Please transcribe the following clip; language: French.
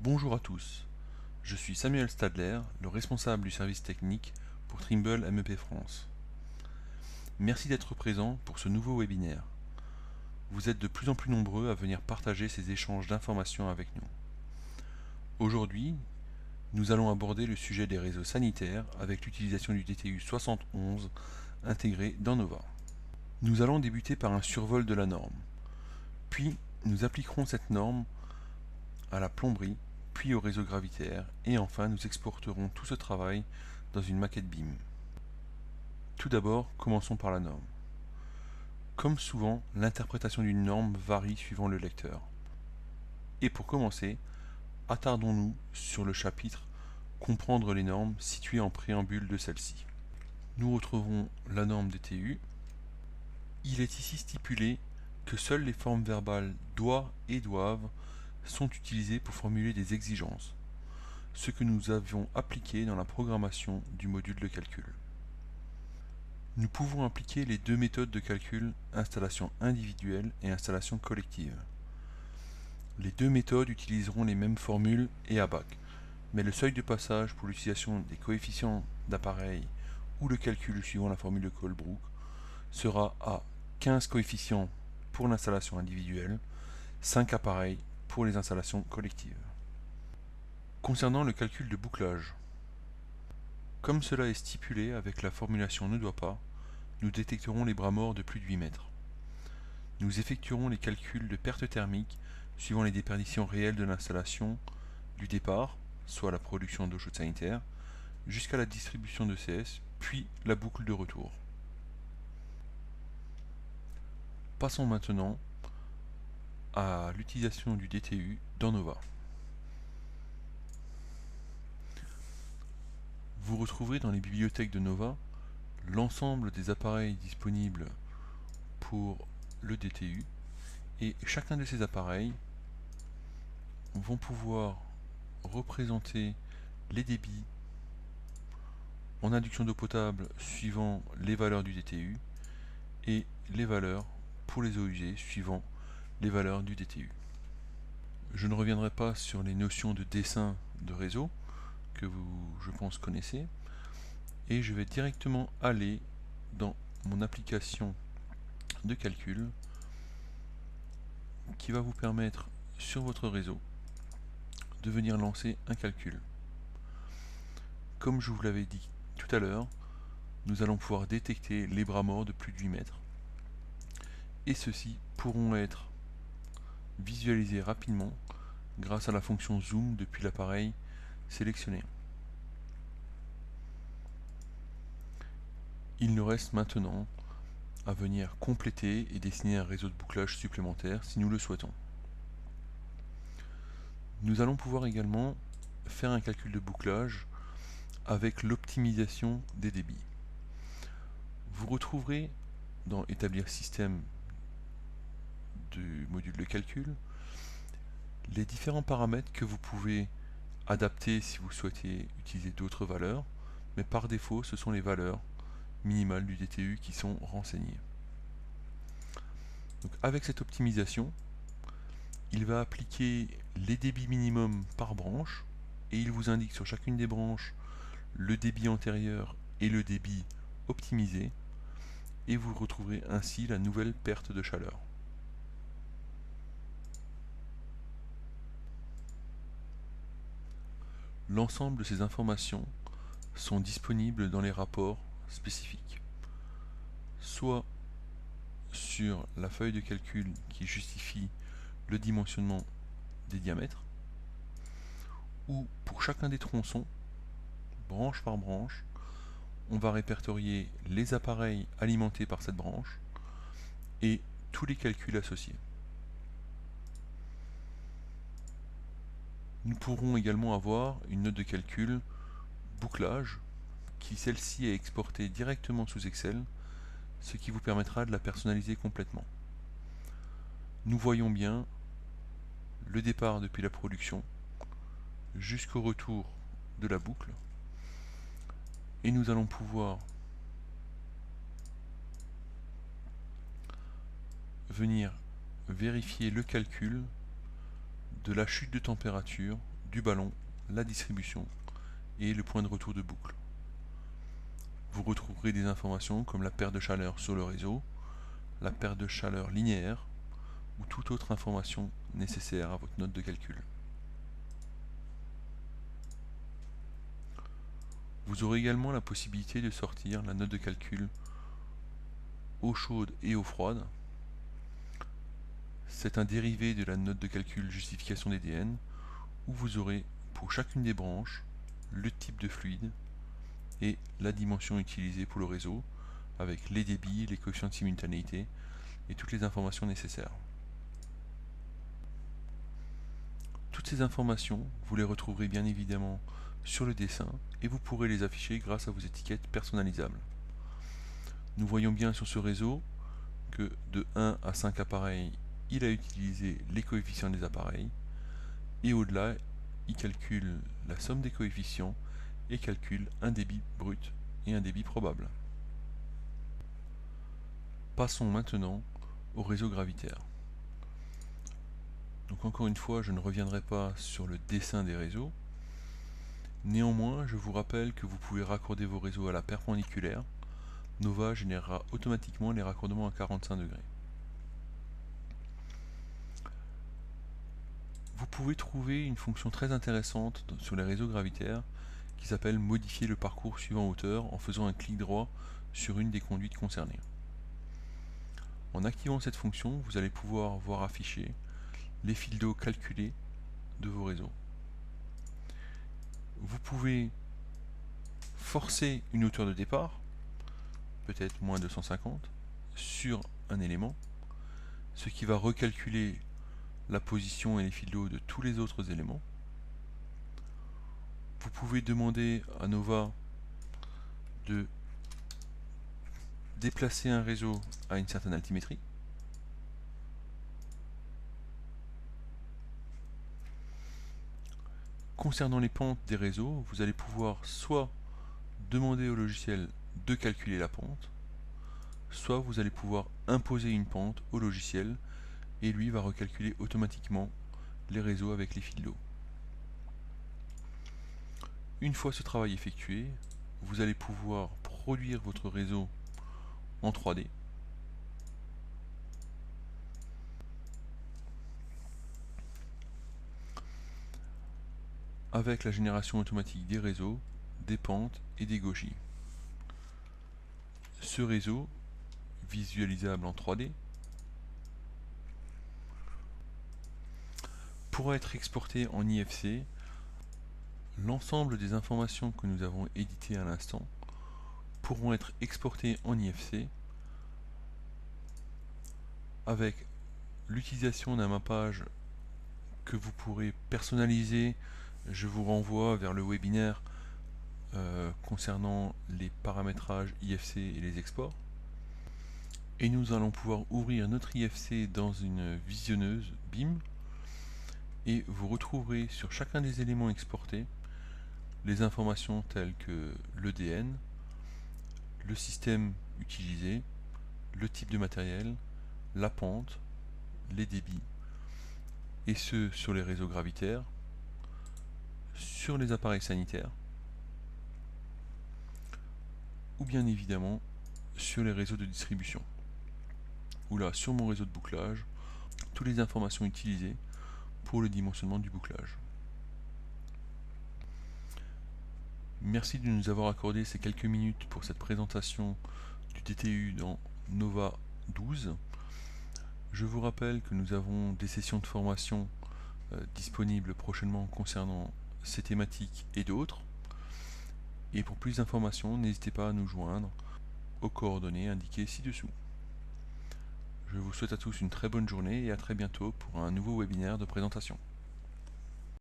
Bonjour à tous, je suis Samuel Stadler, le responsable du service technique pour Trimble MEP France. Merci d'être présent pour ce nouveau webinaire. Vous êtes de plus en plus nombreux à venir partager ces échanges d'informations avec nous. Aujourd'hui, nous allons aborder le sujet des réseaux sanitaires avec l'utilisation du DTU 71 intégré dans Nova. Nous allons débuter par un survol de la norme, puis nous appliquerons cette norme à la plomberie, puis au réseau gravitaire, et enfin nous exporterons tout ce travail dans une maquette BIM. Tout d'abord, commençons par la norme. Comme souvent, l'interprétation d'une norme varie suivant le lecteur. Et pour commencer, attardons-nous sur le chapitre Comprendre les normes situé en préambule de celle-ci. Nous retrouvons la norme DTU. Il est ici stipulé que seules les formes verbales doit et doivent sont utilisées pour formuler des exigences, ce que nous avions appliqué dans la programmation du module de calcul. Nous pouvons appliquer les deux méthodes de calcul, installation individuelle et installation collective. Les deux méthodes utiliseront les mêmes formules et ABAC, mais le seuil de passage pour l'utilisation des coefficients d'appareil ou le calcul suivant la formule de Colebrook sera à 15 coefficients pour l'installation individuelle, 5 appareils pour les installations collectives. Concernant le calcul de bouclage, comme cela est stipulé avec la formulation ne doit pas, nous détecterons les bras morts de plus de 8 mètres. Nous effectuerons les calculs de perte thermique suivant les déperditions réelles de l'installation du départ, soit la production d'eau chaude sanitaire, jusqu'à la distribution de CS, puis la boucle de retour. Passons maintenant à l'utilisation du DTU dans Nova. Vous retrouverez dans les bibliothèques de Nova l'ensemble des appareils disponibles pour le DTU, et chacun de ces appareils vont pouvoir représenter les débits en induction d'eau potable suivant les valeurs du DTU et les valeurs pour les eaux usées suivant les valeurs du DTU. Je ne reviendrai pas sur les notions de dessin de réseau que vous, je pense, connaissez, et je vais directement aller dans mon application de calcul qui va vous permettre sur votre réseau de venir lancer un calcul. Comme je vous l'avais dit tout à l'heure, nous allons pouvoir détecter les bras morts de plus de 8 mètres. Et ceux-ci pourront être visualisés rapidement grâce à la fonction zoom depuis l'appareil sélectionné. Il nous reste maintenant à venir compléter et dessiner un réseau de bouclage supplémentaire si nous le souhaitons. Nous allons pouvoir également faire un calcul de bouclage avec l'optimisation des débits. Vous retrouverez dans Établir système du module de calcul les différents paramètres que vous pouvez adapter si vous souhaitez utiliser d'autres valeurs, mais par défaut ce sont les valeurs minimales du DTU qui sont renseignées. Donc avec cette optimisation, il va appliquer les débits minimums par branche et il vous indique sur chacune des branches le débit antérieur et le débit optimisé, et vous retrouverez ainsi la nouvelle perte de chaleur. L'ensemble de ces informations sont disponibles dans les rapports spécifiques, soit sur la feuille de calcul qui justifie le dimensionnement des diamètres, ou pour chacun des tronçons, branche par branche, on va répertorier les appareils alimentés par cette branche et tous les calculs associés. Nous pourrons également avoir une note de calcul bouclage qui celle-ci est exportée directement sous Excel, ce qui vous permettra de la personnaliser complètement. Nous voyons bien le départ depuis la production jusqu'au retour de la boucle, et nous allons pouvoir venir vérifier le calcul de la chute de température du ballon, la distribution et le point de retour de boucle. Vous retrouverez des informations comme la perte de chaleur sur le réseau, la perte de chaleur linéaire ou toute autre information nécessaire à votre note de calcul. Vous aurez également la possibilité de sortir la note de calcul eau chaude et eau froide. C'est un dérivé de la note de calcul justification DDN où vous aurez pour chacune des branches le type de fluide et la dimension utilisée pour le réseau avec les débits, les coefficients de simultanéité et toutes les informations nécessaires. Toutes ces informations, vous les retrouverez bien évidemment sur le dessin et vous pourrez les afficher grâce à vos étiquettes personnalisables. Nous voyons bien sur ce réseau que de 1 à 5 appareils, il a utilisé les coefficients des appareils et au-delà, il calcule la somme des coefficients et calcule un débit brut et un débit probable. Passons maintenant au réseau gravitaire. Donc encore une fois, je ne reviendrai pas sur le dessin des réseaux. Néanmoins, je vous rappelle que vous pouvez raccorder vos réseaux à la perpendiculaire. Nova générera automatiquement les raccordements à 45 degrés. Vous pouvez trouver une fonction très intéressante sur les réseaux gravitaires qui s'appelle modifier le parcours suivant hauteur en faisant un clic droit sur une des conduites concernées. En activant cette fonction, vous allez pouvoir voir afficher les fils d'eau calculés de vos réseaux. Vous pouvez forcer une hauteur de départ, peut-être moins 250, sur un élément, ce qui va recalculer la position et les fils d'eau de tous les autres éléments. Vous pouvez demander à Nova de déplacer un réseau à une certaine altimétrie. Concernant les pentes des réseaux, vous allez pouvoir soit demander au logiciel de calculer la pente, soit vous allez pouvoir imposer une pente au logiciel et lui va recalculer automatiquement les réseaux avec les fils d'eau. Une fois ce travail effectué, vous allez pouvoir produire votre réseau en 3D. Avec la génération automatique des réseaux, des pentes et des gauchis. Ce réseau, visualisable en 3D, pourra être exporté en IFC. L'ensemble des informations que nous avons éditées à l'instant pourront être exportées en IFC avec l'utilisation d'un mappage que vous pourrez personnaliser. Je vous renvoie vers le webinaire concernant les paramétrages IFC et les exports. Et nous allons pouvoir ouvrir notre IFC dans une visionneuse BIM et vous retrouverez sur chacun des éléments exportés les informations telles que l'EDN, le système utilisé, le type de matériel, la pente, les débits, et ce sur les réseaux gravitaires, sur les appareils sanitaires, ou bien évidemment sur les réseaux de distribution, ou là sur mon réseau de bouclage, toutes les informations utilisées pour le dimensionnement du bouclage. Merci de nous avoir accordé ces quelques minutes pour cette présentation du DTU dans Nova 12. Je vous rappelle que nous avons des sessions de formation disponibles prochainement concernant ces thématiques et d'autres. Et pour plus d'informations, n'hésitez pas à nous joindre aux coordonnées indiquées ci-dessous. Je vous souhaite à tous une très bonne journée et à très bientôt pour un nouveau webinaire de présentation.